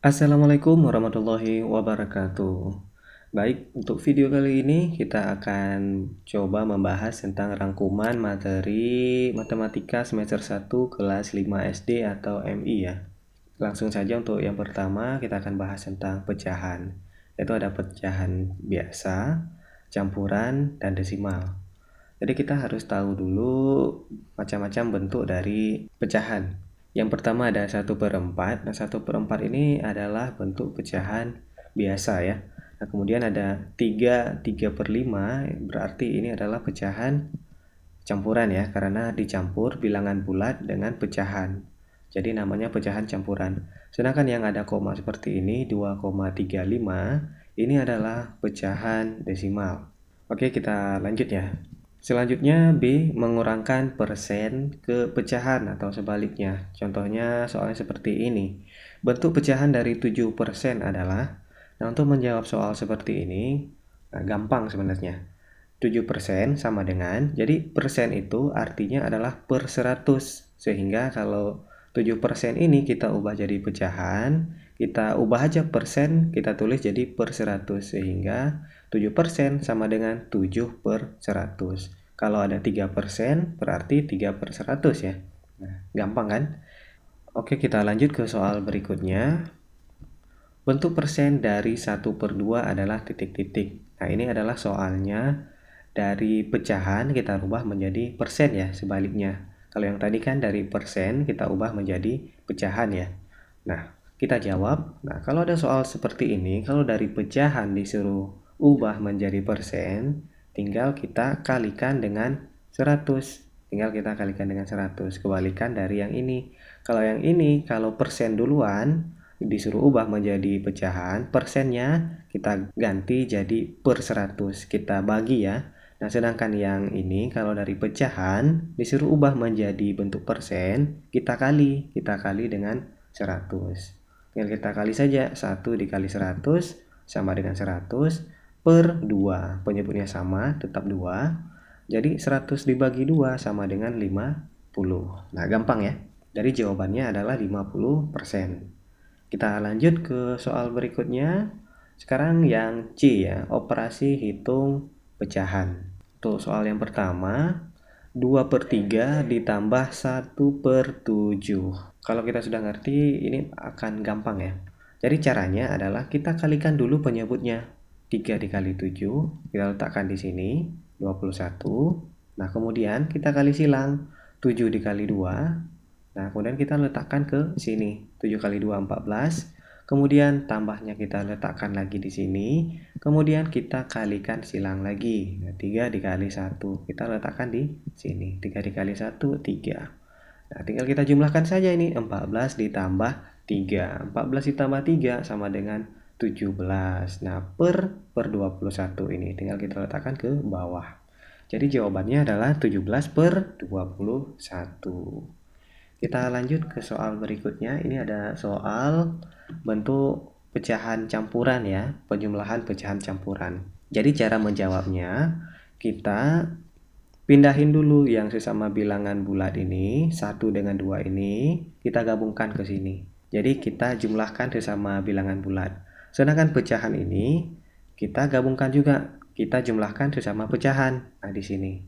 Assalamualaikum warahmatullahi wabarakatuh. Baik, untuk video kali ini kita akan coba membahas tentang rangkuman materi matematika semester 1 kelas 5 SD atau MI ya. Langsung saja untuk yang pertama kita akan bahas tentang pecahan. Yaitu ada pecahan biasa, campuran, dan desimal. Jadi kita harus tahu dulu macam-macam bentuk dari pecahan. Yang pertama ada 1/4. Nah, 1/4 ini adalah bentuk pecahan biasa ya. Nah, kemudian ada 3/5, berarti ini adalah pecahan campuran ya, karena dicampur bilangan bulat dengan pecahan. Jadi namanya pecahan campuran. Sedangkan yang ada koma seperti ini, 2,35, ini adalah pecahan desimal. Oke, kita lanjut ya. Selanjutnya B, mengurangkan persen ke pecahan atau sebaliknya. Contohnya soalnya seperti ini. Bentuk pecahan dari 7% adalah, nah untuk menjawab soal seperti ini, gampang sebenarnya. 7% sama dengan, jadi persen itu artinya adalah per 100. Sehingga kalau 7% ini kita ubah jadi pecahan, kita ubah aja persen, kita tulis jadi per 100. Sehingga 7% sama dengan 7/100. Kalau ada 3% berarti 3/100 ya. Nah, gampang kan? Oke, kita lanjut ke soal berikutnya. Bentuk persen dari 1/2 adalah titik-titik. Nah, ini adalah soalnya dari pecahan kita ubah menjadi persen ya, sebaliknya. Kalau yang tadi kan dari persen kita ubah menjadi pecahan ya. Nah, kita jawab. Nah, kalau ada soal seperti ini, kalau dari pecahan disuruh ubah menjadi persen, tinggal kita kalikan dengan 100. Tinggal kita kalikan dengan 100. Kebalikan dari yang ini. Kalau yang ini, kalau persen duluan, disuruh ubah menjadi pecahan, persennya kita ganti jadi per 100. Kita bagi ya. Nah, sedangkan yang ini kalau dari pecahan disuruh ubah menjadi bentuk persen, kita kali dengan 100. Tinggal kita kali saja, 1 dikali 100 sama dengan 100 per 2. Penyebutnya sama, tetap 2. Jadi 100 dibagi 2 sama dengan 50. Nah, gampang ya. Jadi jawabannya adalah 50%. Kita lanjut ke soal berikutnya. Sekarang yang C ya, operasi hitung pecahan. Untuk soal yang pertama, 2/3 ditambah 1/7. Kalau kita sudah ngerti, ini akan gampang ya. Jadi caranya adalah kita kalikan dulu penyebutnya. 3 dikali 7, kita letakkan di sini, 21. Nah, kemudian kita kali silang, 7 dikali 2. Nah, kemudian kita letakkan ke sini, 7 kali 2, 14. Kemudian tambahnya kita letakkan lagi di sini. Kemudian kita kalikan silang lagi. Nah, 3 dikali 1. Kita letakkan di sini. 3 dikali 1, 3. Nah, tinggal kita jumlahkan saja ini. 14 ditambah 3. 14 ditambah 3 sama dengan 17. Nah, per 21 ini. Tinggal kita letakkan ke bawah. Jadi jawabannya adalah 17/21. Kita lanjut ke soal berikutnya. Ini ada soal bentuk pecahan campuran ya, penjumlahan pecahan campuran. Jadi cara menjawabnya, kita pindahin dulu yang sesama bilangan bulat ini, 1 dengan 2 ini, kita gabungkan ke sini. Jadi kita jumlahkan sesama bilangan bulat. Sedangkan pecahan ini, kita gabungkan juga, kita jumlahkan sesama pecahan. Nah, di sini.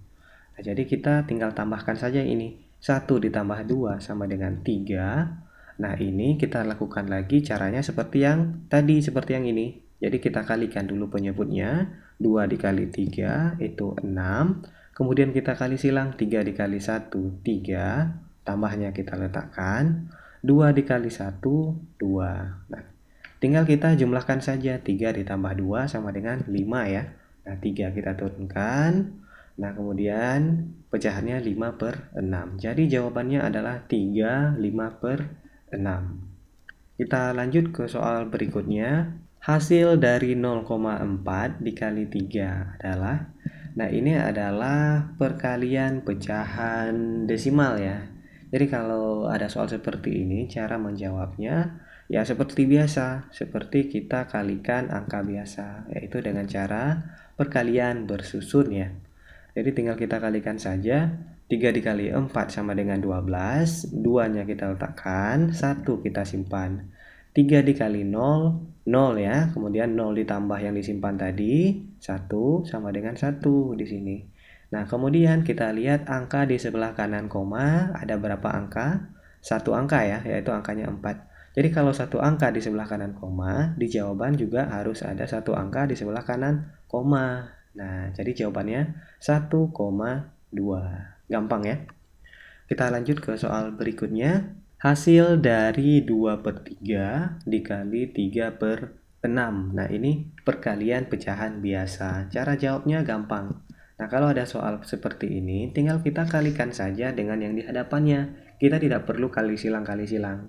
Nah, jadi kita tinggal tambahkan saja ini. 1 ditambah 2 sama dengan 3. Nah, ini kita lakukan lagi caranya seperti yang tadi, seperti yang ini. Jadi kita kalikan dulu penyebutnya. 2 dikali 3 itu 6. Kemudian kita kali silang, 3 dikali 1, 3. Tambahnya kita letakkan. 2 dikali 1, 2. Nah, tinggal kita jumlahkan saja. 3 ditambah 2 sama dengan 5 ya. Nah, 3 kita turunkan. Nah, kemudian pecahannya 5/6. Jadi jawabannya adalah 3, 5/6. Kita lanjut ke soal berikutnya. Hasil dari 0,4 dikali 3 adalah, nah ini adalah perkalian pecahan desimal ya. Jadi kalau ada soal seperti ini, cara menjawabnya ya seperti biasa, seperti kita kalikan angka biasa, yaitu dengan cara perkalian bersusun ya. Jadi tinggal kita kalikan saja. 3 dikali 4 sama dengan 12. 2-nya kita letakkan, 1 kita simpan. 3 dikali 0, 0 ya. Kemudian 0 ditambah yang disimpan tadi, 1 sama dengan 1 di sini. Nah, kemudian kita lihat angka di sebelah kanan koma, ada berapa angka? Satu angka ya, yaitu angkanya 4. Jadi kalau satu angka di sebelah kanan koma, di jawaban juga harus ada satu angka di sebelah kanan koma. Nah, jadi jawabannya 1,2. Gampang ya. Kita lanjut ke soal berikutnya. Hasil dari 2/3 dikali 3/6. Nah, ini perkalian pecahan biasa. Cara jawabnya gampang. Nah, kalau ada soal seperti ini, tinggal kita kalikan saja dengan yang di hadapannya. Kita tidak perlu kali silang,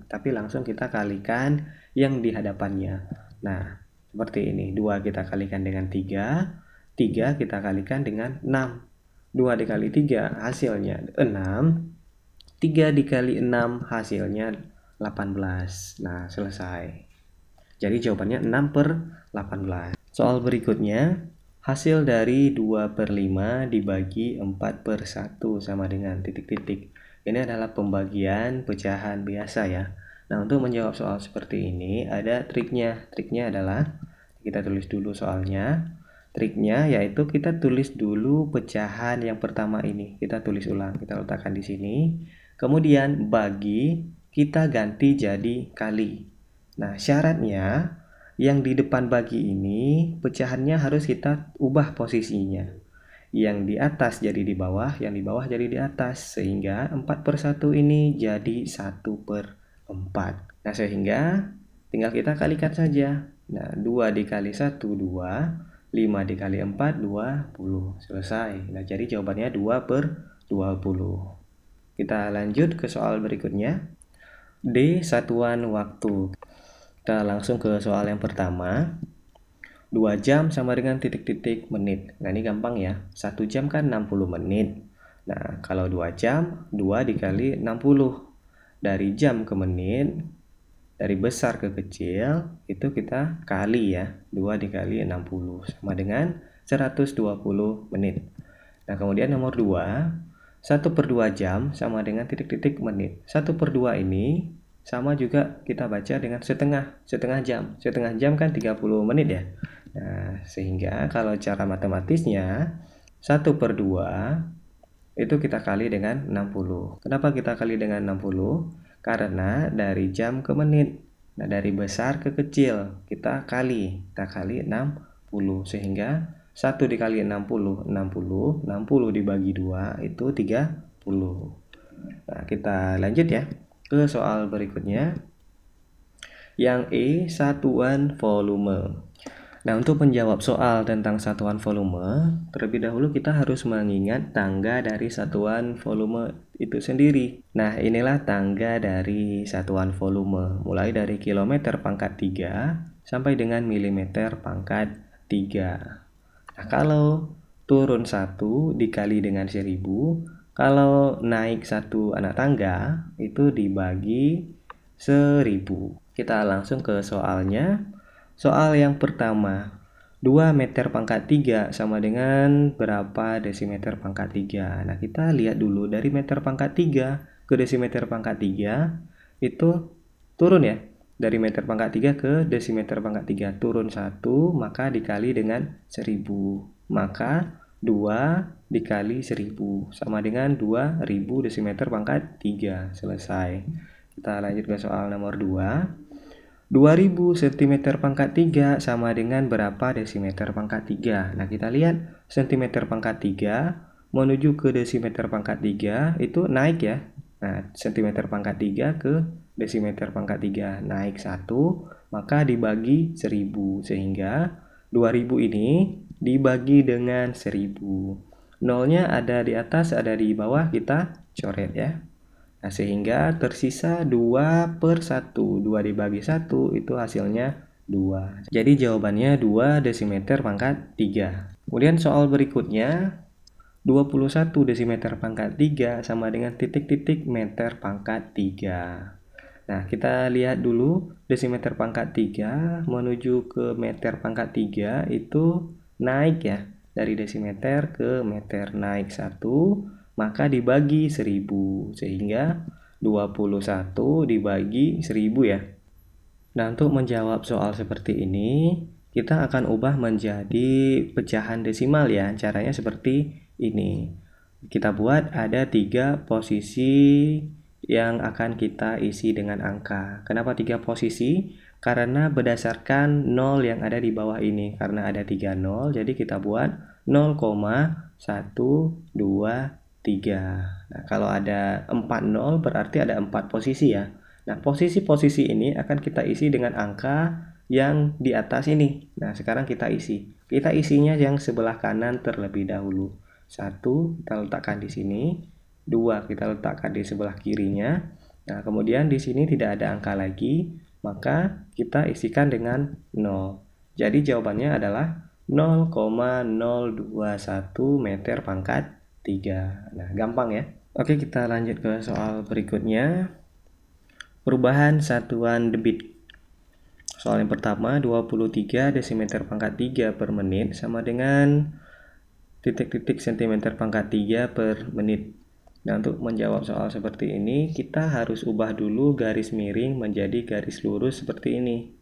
tapi langsung kita kalikan yang di hadapannya. Nah, seperti ini. 2 kita kalikan dengan 3, 3 kita kalikan dengan 6. 2 dikali 3 hasilnya 6, 3 dikali 6 hasilnya 18. Nah, selesai. Jadi jawabannya 6/18. Soal berikutnya, hasil dari 2/5 dibagi 4/1 sama dengan titik-titik. Ini adalah pembagian pecahan biasa ya. Nah, untuk menjawab soal seperti ini ada triknya. Triknya adalah kita tulis dulu soalnya. Triknya yaitu kita tulis dulu pecahan yang pertama ini. Kita tulis ulang, kita letakkan di sini. Kemudian bagi kita ganti jadi kali. Nah, syaratnya yang di depan bagi ini pecahannya harus kita ubah posisinya. Yang di atas jadi di bawah, yang di bawah jadi di atas. Sehingga 4/1 ini jadi 1/4. Nah, sehingga tinggal kita kalikan saja. Nah, 2 dikali 1, 2. 5 dikali 4, 20. Selesai. Nah, jadi jawabannya 2/20. Kita lanjut ke soal berikutnya. D satuan waktu. Kita langsung ke soal yang pertama. 2 jam sama dengan titik-titik menit. Nah, ini gampang ya. 1 jam kan 60 menit. Nah, kalau 2 jam, 2 dikali 60. Dari jam ke menit, dari besar ke kecil, itu kita kali ya. 2 dikali 60 sama dengan 120 menit. Nah, kemudian nomor 2, 1/2 jam sama dengan titik-titik menit. 1/2 ini sama juga kita baca dengan setengah jam. Setengah jam kan 30 menit ya. Nah, sehingga kalau cara matematisnya 1/2 itu kita kali dengan 60. Kenapa kita kali dengan 60? Karena dari jam ke menit. Nah, dari besar ke kecil kita kali 60. Sehingga 1 dikali 60, 60. 60 dibagi 2 itu 30. Nah, kita lanjut ya ke soal berikutnya. Yang E, satuan volume. Nah, untuk menjawab soal tentang satuan volume, terlebih dahulu kita harus mengingat tangga dari satuan volume itu sendiri. Nah, inilah tangga dari satuan volume, mulai dari kilometer pangkat 3 sampai dengan milimeter pangkat 3. Nah, kalau turun 1 dikali dengan 1000, kalau naik 1 anak tangga, itu dibagi 1000. Kita langsung ke soalnya. Soal yang pertama, 2 meter pangkat 3 sama dengan berapa desimeter pangkat 3? Nah, kita lihat dulu dari meter pangkat 3 ke desimeter pangkat 3 itu turun ya. Dari meter pangkat 3 ke desimeter pangkat 3 turun 1, maka dikali dengan 1000. Maka 2 dikali 1000 sama dengan 2000 desimeter pangkat 3. Selesai. Kita lanjut ke soal nomor 2. 2000 cm pangkat 3 sama dengan berapa desimeter pangkat 3? Nah, kita lihat cm pangkat 3 menuju ke desimeter pangkat 3 itu naik ya. Nah, cm pangkat 3 ke desimeter pangkat 3 naik 1, maka dibagi 1000. Sehingga 2000 ini dibagi dengan 1000. Nolnya ada di atas, ada di bawah, kita coret ya. Nah, sehingga tersisa 2/1. 2 dibagi 1 itu hasilnya 2. Jadi jawabannya 2 desimeter pangkat 3. Kemudian soal berikutnya, 21 desimeter pangkat 3 sama dengan titik-titik meter pangkat 3. Nah, kita lihat dulu desimeter pangkat 3 menuju ke meter pangkat 3 itu naik ya. Dari desimeter ke meter naik 1. Maka dibagi 1000, sehingga 21 dibagi 1000 ya. Nah, untuk menjawab soal seperti ini, kita akan ubah menjadi pecahan desimal ya. Caranya seperti ini. Kita buat ada 3 posisi yang akan kita isi dengan angka. Kenapa 3 posisi? Karena berdasarkan 0 yang ada di bawah ini. Karena ada 3 0, jadi kita buat 0,123. Nah, kalau ada 4 0 berarti ada 4 posisi ya. Nah, posisi-posisi ini akan kita isi dengan angka yang di atas ini. Nah, sekarang kita isi. Kita isinya yang sebelah kanan terlebih dahulu. 1 kita letakkan di sini, 2 kita letakkan di sebelah kirinya. Nah, kemudian di sini tidak ada angka lagi, maka kita isikan dengan 0. Jadi jawabannya adalah 0,021 meter pangkat 3. Nah, gampang ya. Oke, kita lanjut ke soal berikutnya. Perubahan satuan debit. Soal yang pertama, 23 desimeter pangkat 3 per menit sama dengan titik-titik sentimeter pangkat 3 per menit. Nah, untuk menjawab soal seperti ini, kita harus ubah dulu garis miring menjadi garis lurus seperti ini.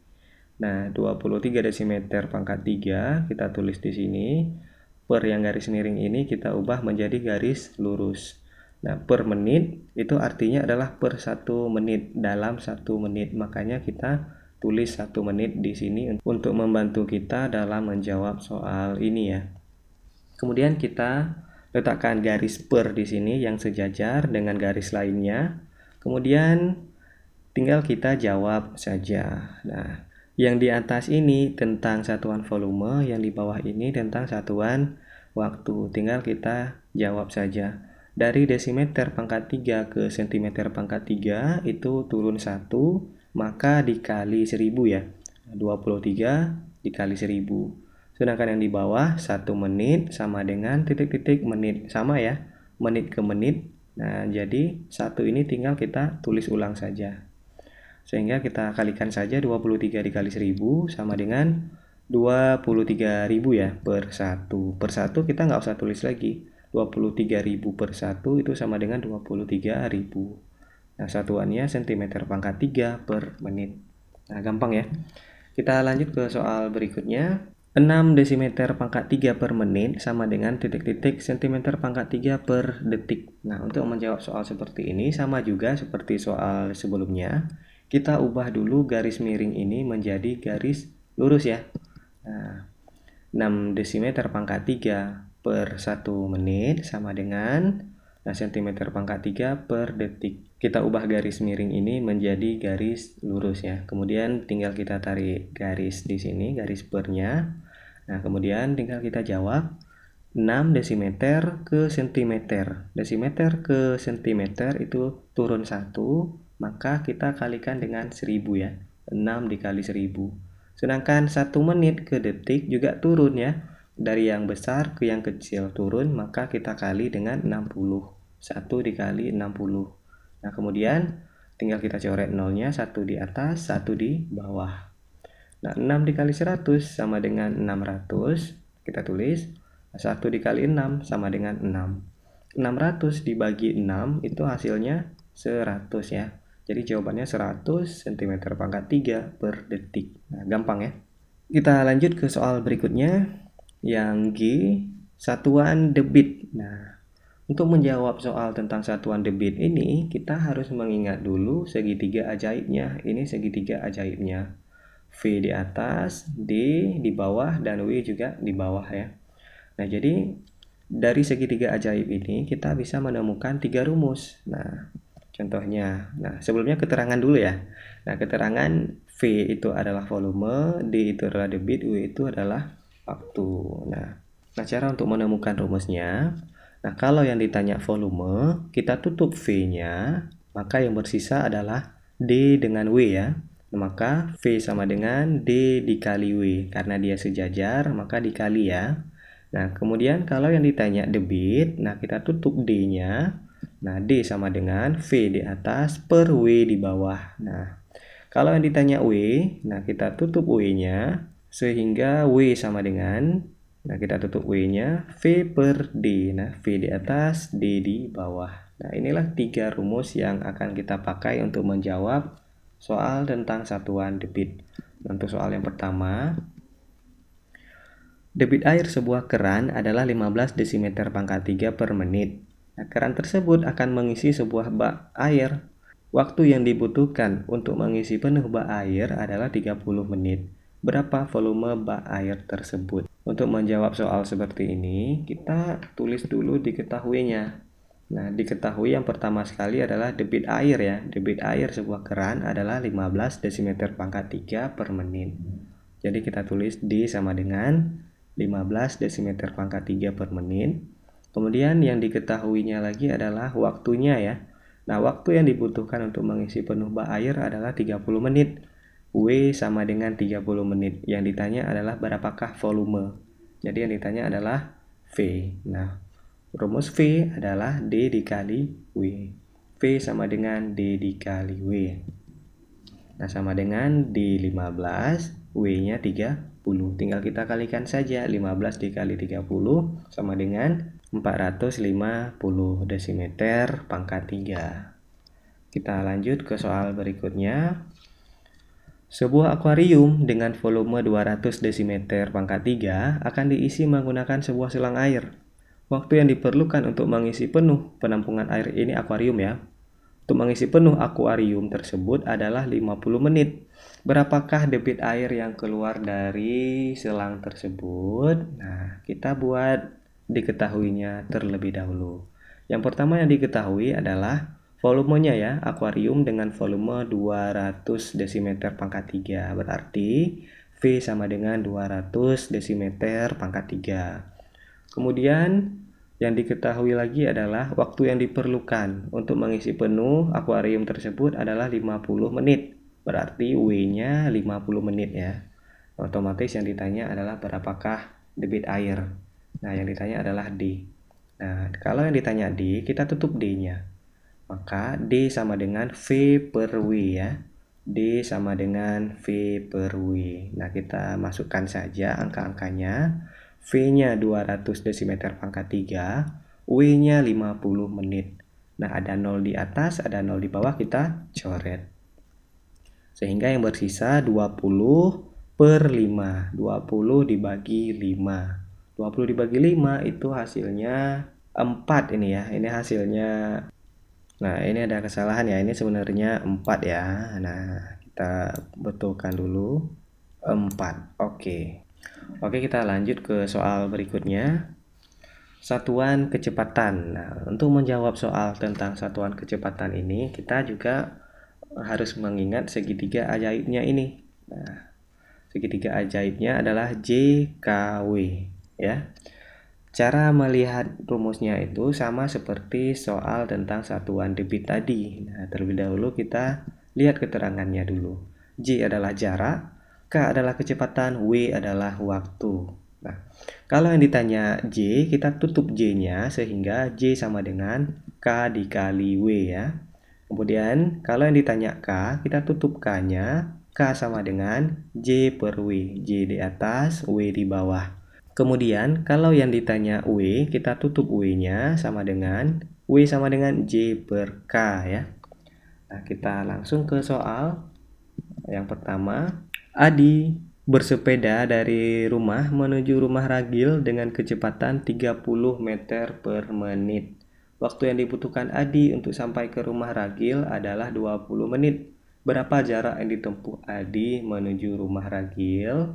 Nah, 23 desimeter pangkat 3 kita tulis di sini. Per yang garis miring ini kita ubah menjadi garis lurus. Nah, per menit itu artinya adalah per 1 menit dalam 1 menit. Makanya kita tulis 1 menit di sini untuk membantu kita dalam menjawab soal ini ya. Kemudian kita letakkan garis per di sini yang sejajar dengan garis lainnya. Kemudian tinggal kita jawab saja. Nah, yang di atas ini tentang satuan volume, yang di bawah ini tentang satuan waktu. Tinggal kita jawab saja. Dari desimeter pangkat 3 ke sentimeter pangkat 3 itu turun 1, maka dikali 1000 ya. 23 dikali 1000. Sedangkan yang di bawah 1 menit sama dengan titik-titik menit. Sama ya, menit ke menit. Nah, jadi 1 ini tinggal kita tulis ulang saja. Sehingga kita kalikan saja 23 dikali 1000 sama dengan 23.000 ya per 1. Per 1 kita nggak usah tulis lagi. 23.000 per 1 itu sama dengan 23.000. Nah, satuannya sentimeter pangkat 3 per menit. Nah, gampang ya. Kita lanjut ke soal berikutnya. 6 desimeter pangkat 3 per menit sama dengan titik-titik sentimeter pangkat 3 per detik. Nah, untuk menjawab soal seperti ini sama juga seperti soal sebelumnya. Kita ubah dulu garis miring ini menjadi garis lurus ya. Nah, 6 desimeter pangkat 3 per 1 menit sama dengan sentimeter pangkat 3 per detik. Kita ubah garis miring ini menjadi garis lurus ya. Kemudian tinggal kita tarik garis di sini, garis pernya. Nah, kemudian tinggal kita jawab 6 desimeter ke sentimeter. Desimeter ke sentimeter itu turun 1, maka kita kalikan dengan 1000 ya. 6 dikali 1000. Sedangkan 1 menit ke detik juga turun ya. Dari yang besar ke yang kecil turun, maka kita kali dengan 60. 1 dikali 60. Nah, kemudian tinggal kita coret nolnya, 1 di atas, 1 di bawah. Nah, 6 dikali 100 sama dengan 600. Kita tulis 1 dikali 6 sama dengan 6. 600 dibagi 6 itu hasilnya 100 ya. Jadi jawabannya 100 cm pangkat 3 per detik. Nah, gampang ya. Kita lanjut ke soal berikutnya. Yang G, satuan debit. Nah, untuk menjawab soal tentang satuan debit ini, kita harus mengingat dulu segitiga ajaibnya. Ini segitiga ajaibnya. V di atas, D di bawah, dan W juga di bawah ya. Nah, jadi dari segitiga ajaib ini kita bisa menemukan 3 rumus. Nah, contohnya, sebelumnya keterangan dulu ya. Nah, keterangan V itu adalah volume, D itu adalah debit, W itu adalah waktu. Nah, cara untuk menemukan rumusnya. Nah, kalau yang ditanya volume, kita tutup V-nya, maka yang bersisa adalah D dengan W ya. Maka V sama dengan D dikali W. Karena dia sejajar, maka dikali ya. Nah, kemudian kalau yang ditanya debit, nah kita tutup D-nya. Nah, D sama dengan V di atas per W di bawah. Nah, kalau yang ditanya W, nah kita tutup W-nya sehingga W sama dengan, nah kita tutup W-nya V per D. Nah, V di atas, D di bawah. Nah, inilah 3 rumus yang akan kita pakai untuk menjawab soal tentang satuan debit. Untuk soal yang pertama, debit air sebuah keran adalah 15 desimeter pangkat 3 per menit. Nah, keran tersebut akan mengisi sebuah bak air. Waktu yang dibutuhkan untuk mengisi penuh bak air adalah 30 menit. Berapa volume bak air tersebut? Untuk menjawab soal seperti ini, kita tulis dulu diketahuinya. Nah, diketahui yang pertama sekali adalah debit air ya. Debit air sebuah keran adalah 15 desimeter pangkat 3 per menit. Jadi kita tulis D sama dengan 15 desimeter pangkat 3 per menit. Kemudian yang diketahuinya lagi adalah waktunya ya. Nah, waktu yang dibutuhkan untuk mengisi penuh bak air adalah 30 menit. W sama dengan 30 menit. Yang ditanya adalah berapakah volume. Jadi yang ditanya adalah V. Nah, rumus V adalah D dikali W. V sama dengan D dikali W. Nah, sama dengan D15, W-nya 30. Tinggal kita kalikan saja. 15 dikali 30 sama dengan 450 desimeter pangkat 3. Kita lanjut ke soal berikutnya. Sebuah akuarium dengan volume 200 desimeter pangkat 3 akan diisi menggunakan sebuah selang air. Waktu yang diperlukan untuk mengisi penuh penampungan air ini akuarium ya. Untuk mengisi penuh akuarium tersebut adalah 50 menit. Berapakah debit air yang keluar dari selang tersebut? Nah, kita buat diketahuinya terlebih dahulu. Yang pertama yang diketahui adalah volumenya ya, akuarium dengan volume 200 desimeter pangkat 3. Berarti V sama dengan 200 desimeter pangkat 3. Kemudian yang diketahui lagi adalah waktu yang diperlukan untuk mengisi penuh akuarium tersebut adalah 50 menit. Berarti W-nya 50 menit ya. Otomatis yang ditanya adalah berapakah debit air. Nah, yang ditanya adalah D. Nah, kalau yang ditanya D, kita tutup D-nya. Maka D sama dengan V per W ya. D sama dengan V per W. Nah, kita masukkan saja angka-angkanya. V-nya 200 desimeter pangkat 3, W-nya 50 menit. Nah, ada 0 di atas, ada 0 di bawah, kita coret. Sehingga yang bersisa 20 per 5. 20 dibagi 5. 20 dibagi 5 itu hasilnya 4 ini ya. Ini hasilnya. Nah, ini ada kesalahan ya. Ini sebenarnya 4 ya. Nah, kita betulkan dulu. 4. Oke. Oke, kita lanjut ke soal berikutnya. Satuan kecepatan. Nah, untuk menjawab soal tentang satuan kecepatan ini, kita juga harus mengingat segitiga ajaibnya ini. Nah, segitiga ajaibnya adalah JKW ya. Cara melihat rumusnya itu sama seperti soal tentang satuan debit tadi. Nah, terlebih dahulu kita lihat keterangannya dulu. J adalah jarak, K adalah kecepatan, W adalah waktu. Nah, kalau yang ditanya J, kita tutup J-nya sehingga J sama dengan K dikali W ya. Kemudian, kalau yang ditanya K, kita tutup K-nya, K sama dengan J per W. J di atas, W di bawah. Kemudian, kalau yang ditanya W, kita tutup W-nya sama dengan W sama dengan J per K ya. Nah, kita langsung ke soal yang pertama. Adi bersepeda dari rumah menuju rumah ragil dengan kecepatan 30 meter per menit. Waktu yang dibutuhkan Adi untuk sampai ke rumah ragil adalah 20 menit. Berapa jarak yang ditempuh Adi menuju rumah ragil?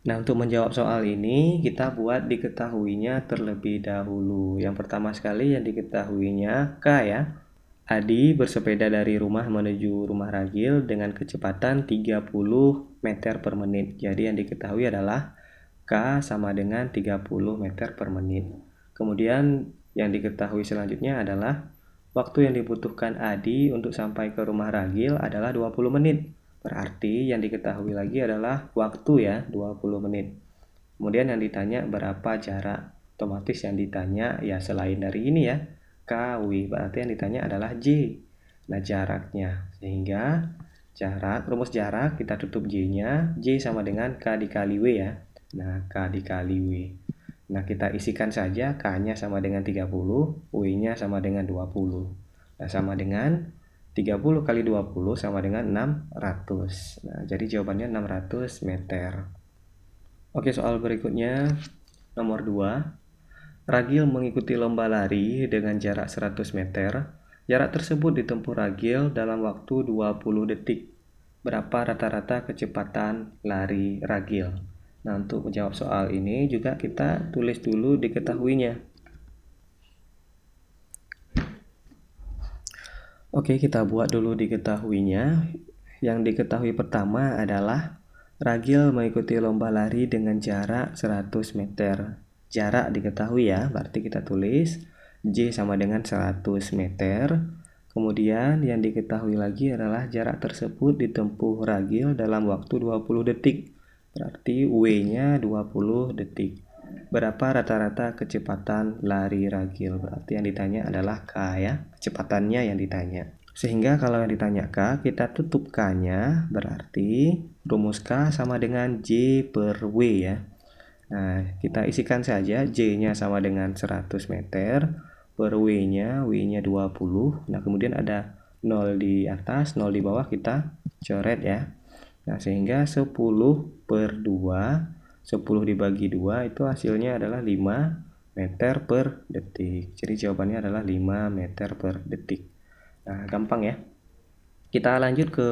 Nah, untuk menjawab soal ini, kita buat diketahuinya terlebih dahulu. Yang pertama sekali yang diketahuinya K ya. Adi bersepeda dari rumah menuju rumah ragil dengan kecepatan 30 meter per menit. Jadi yang diketahui adalah K sama dengan 30 meter per menit. Kemudian yang diketahui selanjutnya adalah waktu yang dibutuhkan Adi untuk sampai ke rumah ragil adalah 20 menit. Berarti yang diketahui lagi adalah waktu ya, 20 menit. Kemudian yang ditanya berapa jarak. Otomatis yang ditanya ya selain dari ini ya, KW. Berarti yang ditanya adalah J. Nah, jaraknya. Sehingga rumus jarak kita tutup J-nya. J sama dengan K dikali W ya. Nah, K dikali W. Nah, kita isikan saja. K-nya sama dengan 30, W-nya sama dengan 20. Nah, sama dengan 30 kali 20 sama dengan 600. Nah, jadi jawabannya 600 meter. Oke, soal berikutnya nomor 2. Ragil mengikuti lomba lari dengan jarak 100 meter. Jarak tersebut ditempuh Ragil dalam waktu 20 detik. Berapa rata-rata kecepatan lari Ragil? Nah, untuk menjawab soal ini juga kita tulis dulu diketahuinya. Oke, kita buat dulu diketahuinya. Yang diketahui pertama adalah Ragil mengikuti lomba lari dengan jarak 100 meter. Jarak diketahui ya, berarti kita tulis J sama dengan 100 meter. Kemudian yang diketahui lagi adalah jarak tersebut ditempuh Ragil dalam waktu 20 detik. Berarti W-nya 20 detik. Berapa rata-rata kecepatan lari Ragil? Berarti yang ditanya adalah K ya, kecepatannya yang ditanya. Sehingga kalau yang ditanya K, kita tutup K-nya, berarti rumus K sama dengan J per W ya. Nah, kita isikan saja J-nya sama dengan 100 meter, per W-nya 20. Nah, kemudian ada 0 di atas, 0 di bawah, kita coret ya. Nah, sehingga 10 per 2, 10 dibagi 2 itu hasilnya adalah 5 meter per detik. Jadi jawabannya adalah 5 meter per detik. Nah, gampang ya. Kita lanjut ke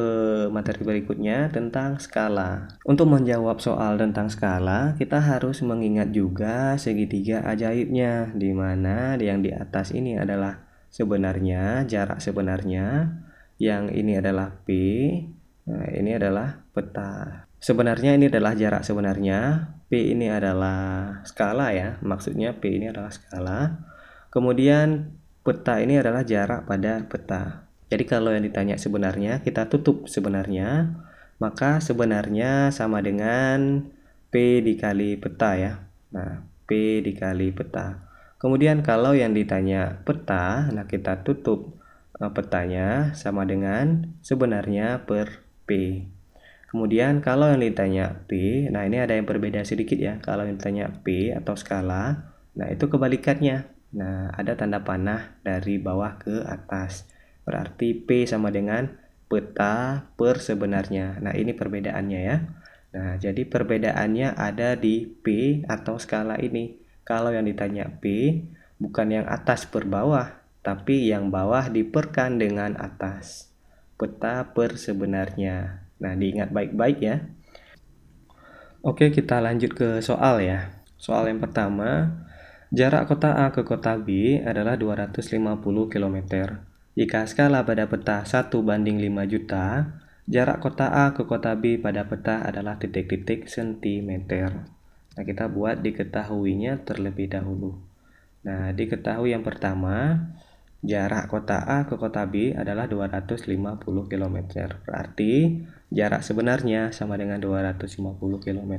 materi berikutnya tentang skala. Untuk menjawab soal tentang skala, kita harus mengingat juga segitiga ajaibnya, di mana yang di atas ini adalah sebenarnya, jarak sebenarnya, yang ini adalah P, nah ini adalah peta. Sebenarnya ini adalah jarak sebenarnya, P ini adalah skala ya, maksudnya P ini adalah skala. Kemudian peta ini adalah jarak pada peta. Jadi kalau yang ditanya sebenarnya, kita tutup sebenarnya, maka sebenarnya sama dengan P dikali peta ya. Nah, P dikali peta. Kemudian kalau yang ditanya peta, nah kita tutup petanya sama dengan sebenarnya per P. Kemudian kalau yang ditanya P, nah ini ada yang berbeda sedikit ya. Kalau yang ditanya P atau skala, nah itu kebalikannya. Nah, ada tanda panah dari bawah ke atas. Berarti P sama dengan peta per sebenarnya. Nah, ini perbedaannya ya. Nah, jadi perbedaannya ada di P atau skala ini. Kalau yang ditanya P, bukan yang atas per bawah, tapi yang bawah diperkan dengan atas. Peta per sebenarnya. Nah, diingat baik-baik ya. Oke, kita lanjut ke soal ya. Soal yang pertama, jarak kota A ke kota B adalah 250 km. Jika skala pada peta 1:5 juta, jarak kota A ke kota B pada peta adalah titik-titik sentimeter. Nah, kita buat diketahuinya terlebih dahulu. Nah, diketahui yang pertama, jarak kota A ke kota B adalah 250 km. Berarti jarak sebenarnya sama dengan 250 km.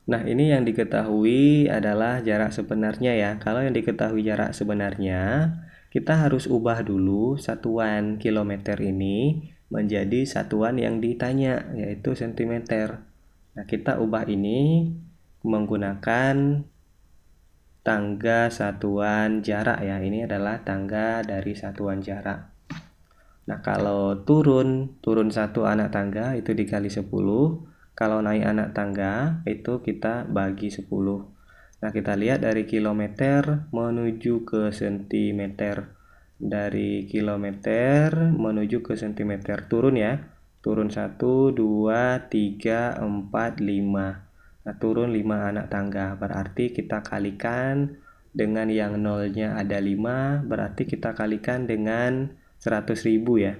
Nah, ini yang diketahui adalah jarak sebenarnya ya. Kalau yang diketahui jarak sebenarnya, kita harus ubah dulu satuan kilometer ini menjadi satuan yang ditanya, yaitu sentimeter. Nah, kita ubah ini menggunakan tangga satuan jarak ya. Ini adalah tangga dari satuan jarak. Nah, kalau turun 1 anak tangga itu dikali 10. Kalau naik anak tangga itu kita bagi 10. Nah, kita lihat dari kilometer menuju ke sentimeter. Dari kilometer menuju ke sentimeter turun ya. Turun 1, 2, 3, 4, 5. Nah, turun 5 anak tangga. Berarti kita kalikan dengan yang nolnya ada 5. Berarti kita kalikan dengan 100.000 ya.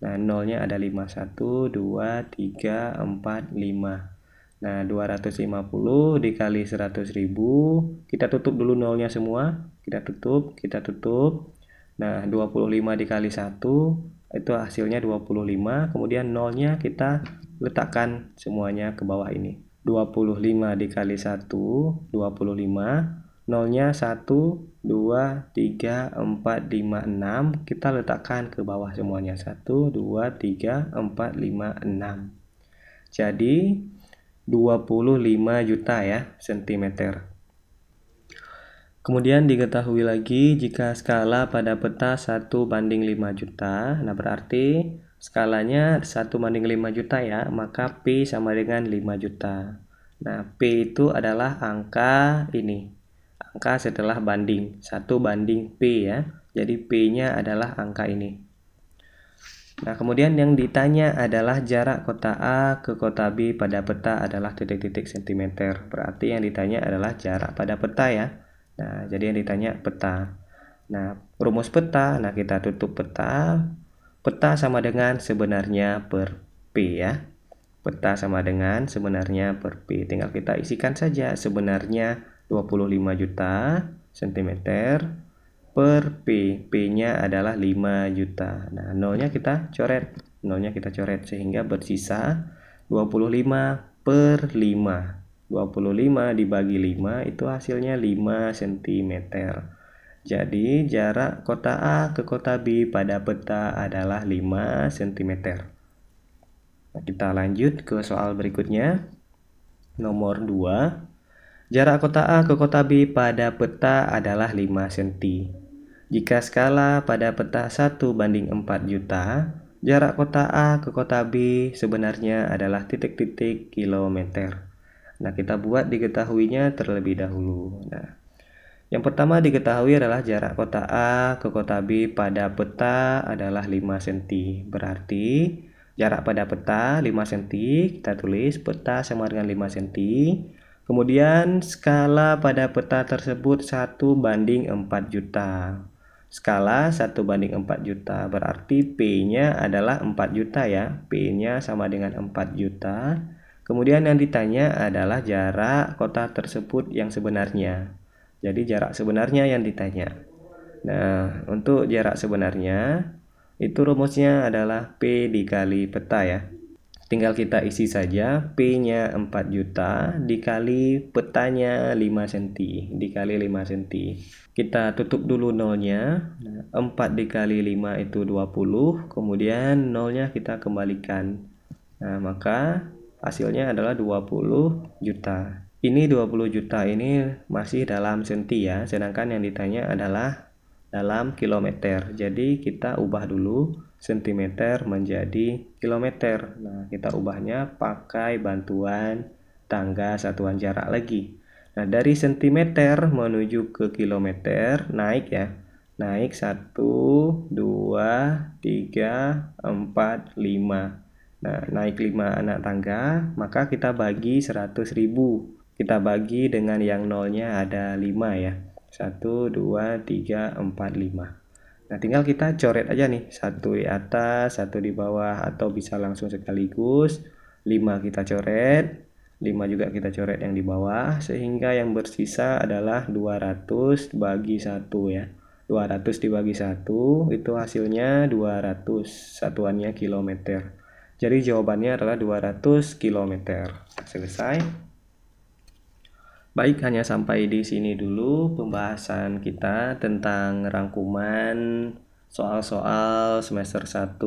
Nah, nolnya ada 5. 1, 2, 3, 4, 5. Nah, 250 dikali 100.000. Kita tutup dulu nolnya semua. Kita tutup. Nah, 25 dikali 1. Itu hasilnya 25. Kemudian nolnya kita letakkan semuanya ke bawah ini. 25 dikali 1, 25. Nolnya 1, 2, 3, 4, 5, 6. Kita letakkan ke bawah semuanya. 1, 2, 3, 4, 5, 6. Jadi 25 juta ya sentimeter. Kemudian diketahui lagi jika skala pada peta 1:5 juta, nah berarti skalanya 1:5 juta ya, maka P sama dengan 5 juta. Nah, P itu adalah angka ini, angka setelah banding, 1:P ya, jadi P-nya adalah angka ini. Nah, kemudian yang ditanya adalah jarak kota A ke kota B pada peta adalah titik-titik cm. Berarti yang ditanya adalah jarak pada peta ya. Nah, jadi yang ditanya peta. Nah, rumus peta, nah kita tutup peta. Peta sama dengan sebenarnya per P ya. Peta sama dengan sebenarnya per P. Tinggal kita isikan saja sebenarnya 25 juta cm per P. P-nya adalah 5 juta. Nah, nolnya kita coret. Nolnya kita coret sehingga bersisa 25 per 5. 25 dibagi 5 itu hasilnya 5 cm. Jadi jarak kota A ke kota B pada peta adalah 5 cm. Nah, kita lanjut ke soal berikutnya. Nomor 2. Jarak kota A ke kota B pada peta adalah 5 cm. Jika skala pada peta 1:4 juta, jarak kota A ke kota B sebenarnya adalah titik-titik kilometer. Nah, kita buat diketahuinya terlebih dahulu. Nah, yang pertama diketahui adalah jarak kota A ke kota B pada peta adalah 5 cm. Berarti jarak pada peta 5 cm, kita tulis peta sama dengan 5 cm. Kemudian skala pada peta tersebut 1:4 juta. Skala 1:4 juta, berarti P-nya adalah 4 juta ya. P-nya sama dengan 4 juta. Kemudian yang ditanya adalah jarak kota tersebut yang sebenarnya. Jadi jarak sebenarnya yang ditanya. Nah, untuk jarak sebenarnya, itu rumusnya adalah P dikali peta ya. Tinggal kita isi saja P-nya 4 juta dikali petanya 5 cm dikali 5 cm. Kita tutup dulu nolnya. Nah, 4 dikali 5 itu 20. Kemudian nolnya kita kembalikan. Nah, maka hasilnya adalah 20 juta. Ini 20 juta ini masih dalam senti ya. Sedangkan yang ditanya adalah dalam kilometer. Jadi kita ubah dulu cm menjadi kilometer. Nah, kita ubahnya pakai bantuan tangga satuan jarak lagi. Nah, dari cm menuju ke kilometer naik ya. Naik 1, 2, 3, 4, 5. Nah, naik 5 anak tangga, maka kita bagi 100.000. Kita bagi dengan yang nolnya ada 5 ya. 1, 2, 3, 4, 5. Nah, tinggal kita coret aja nih. 1 di atas, 1 di bawah, atau bisa langsung sekaligus. 5 kita coret, 5 juga kita coret yang di bawah, sehingga yang bersisa adalah 200 bagi 1 ya. 200 dibagi 1, itu hasilnya 200, satuannya kilometer. Jadi jawabannya adalah 200 km. Selesai. Baik, hanya sampai di sini dulu pembahasan kita tentang rangkuman soal-soal semester 1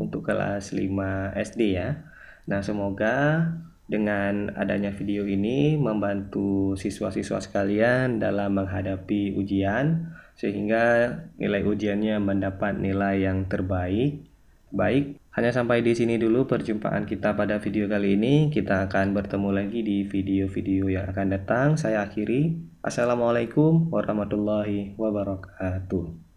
untuk kelas 5 SD ya. Nah, semoga dengan adanya video ini membantu siswa-siswa sekalian dalam menghadapi ujian, sehingga nilai ujiannya mendapat nilai yang terbaik. Baik, hanya sampai di sini dulu perjumpaan kita pada video kali ini. Kita akan bertemu lagi di video-video yang akan datang. Saya akhiri. Assalamualaikum warahmatullahi wabarakatuh.